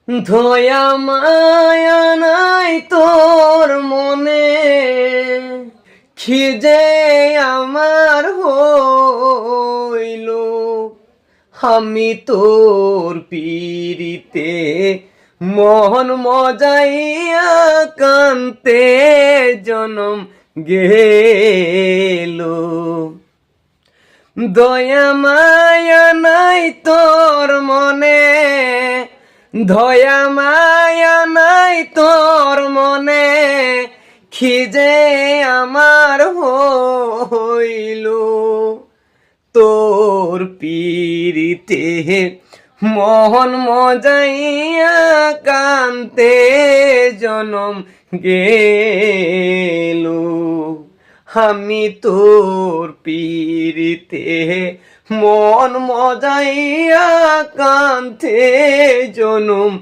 ধয়া মায়া নাই তোর মনে, খিজে আমার হইল। আমি তোর পীড়িতে মন মজাইয়া কান্তে জনম গেল। দয়া মায়া নাই তোর মনে, দয়া মায়া নাই তোর মনে, খিজে আমার হইল। তোর পীড়িতে মন মজাইয়া কান্তে জনম গেল। আমি তোর পীড়িতে মন মজাইয়া কান্তে জনম